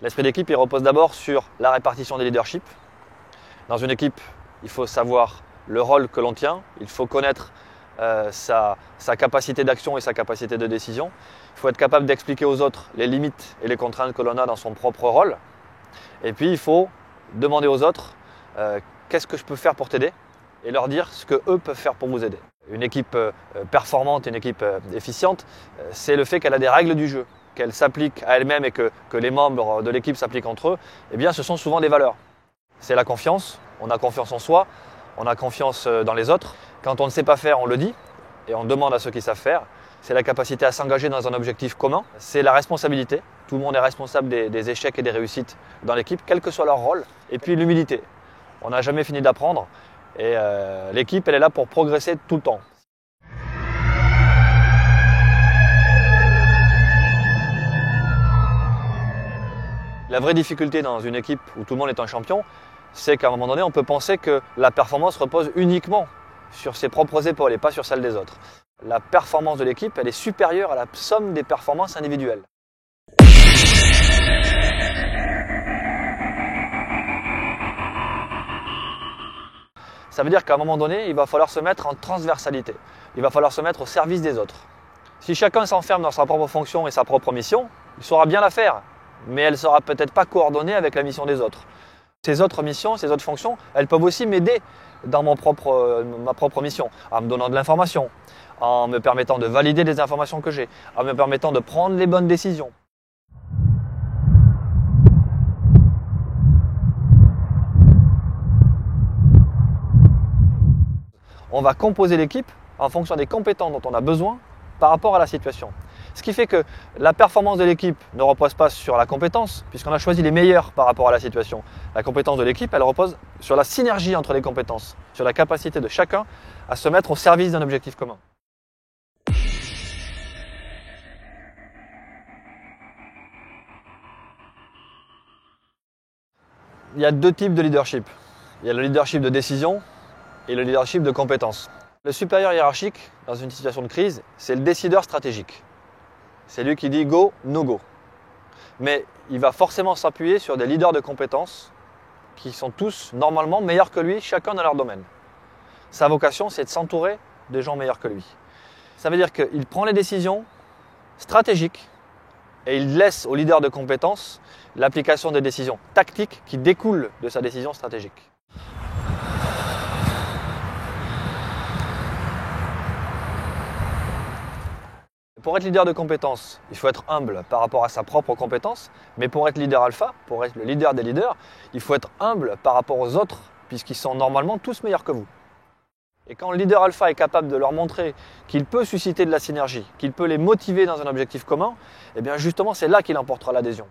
L'esprit d'équipe, il repose d'abord sur la répartition des leaderships. Dans une équipe, il faut savoir le rôle que l'on tient, il faut connaître sa capacité d'action et sa capacité de décision. Il faut être capable d'expliquer aux autres les limites et les contraintes que l'on a dans son propre rôle. Et puis, il faut demander aux autres qu'est-ce que je peux faire pour t'aider et leur dire ce qu'eux peuvent faire pour vous aider. Une équipe performante, une équipe efficiente, c'est le fait qu'elle a des règles du jeu, qu'elle s'applique à elle-même et que les membres de l'équipe s'appliquent entre eux. Eh bien, ce sont souvent des valeurs. C'est la confiance, on a confiance en soi, on a confiance dans les autres. Quand on ne sait pas faire, on le dit et on demande à ceux qui savent faire. C'est la capacité à s'engager dans un objectif commun. C'est la responsabilité. Tout le monde est responsable des échecs et des réussites dans l'équipe, quel que soit leur rôle. Et puis l'humilité. On n'a jamais fini d'apprendre et l'équipe, elle est là pour progresser tout le temps. La vraie difficulté dans une équipe où tout le monde est un champion, c'est qu'à un moment donné, on peut penser que la performance repose uniquement sur ses propres épaules et pas sur celle des autres. La performance de l'équipe, elle est supérieure à la somme des performances individuelles. Ça veut dire qu'à un moment donné, il va falloir se mettre en transversalité. Il va falloir se mettre au service des autres. Si chacun s'enferme dans sa propre fonction et sa propre mission, il saura bien la faire, mais elle ne sera peut-être pas coordonnée avec la mission des autres. Ces autres missions, ces autres fonctions, elles peuvent aussi m'aider dans ma propre mission, en me donnant de l'information, en me permettant de valider les informations que j'ai, en me permettant de prendre les bonnes décisions. On va composer l'équipe en fonction des compétences dont on a besoin par rapport à la situation. Ce qui fait que la performance de l'équipe ne repose pas sur la compétence, puisqu'on a choisi les meilleurs par rapport à la situation. La compétence de l'équipe, elle repose sur la synergie entre les compétences, sur la capacité de chacun à se mettre au service d'un objectif commun. Il y a deux types de leadership. Il y a le leadership de décision et le leadership de compétence. Le supérieur hiérarchique, dans une situation de crise, c'est le décideur stratégique. C'est lui qui dit go, no go. Mais il va forcément s'appuyer sur des leaders de compétences qui sont tous normalement meilleurs que lui, chacun dans leur domaine. Sa vocation, c'est de s'entourer de gens meilleurs que lui. Ça veut dire qu'il prend les décisions stratégiques et il laisse aux leaders de compétences l'application des décisions tactiques qui découlent de sa décision stratégique. Pour être leader de compétences, il faut être humble par rapport à sa propre compétence, mais pour être leader alpha, pour être le leader des leaders, il faut être humble par rapport aux autres, puisqu'ils sont normalement tous meilleurs que vous. Et quand le leader alpha est capable de leur montrer qu'il peut susciter de la synergie, qu'il peut les motiver dans un objectif commun, eh bien justement c'est là qu'il emportera l'adhésion.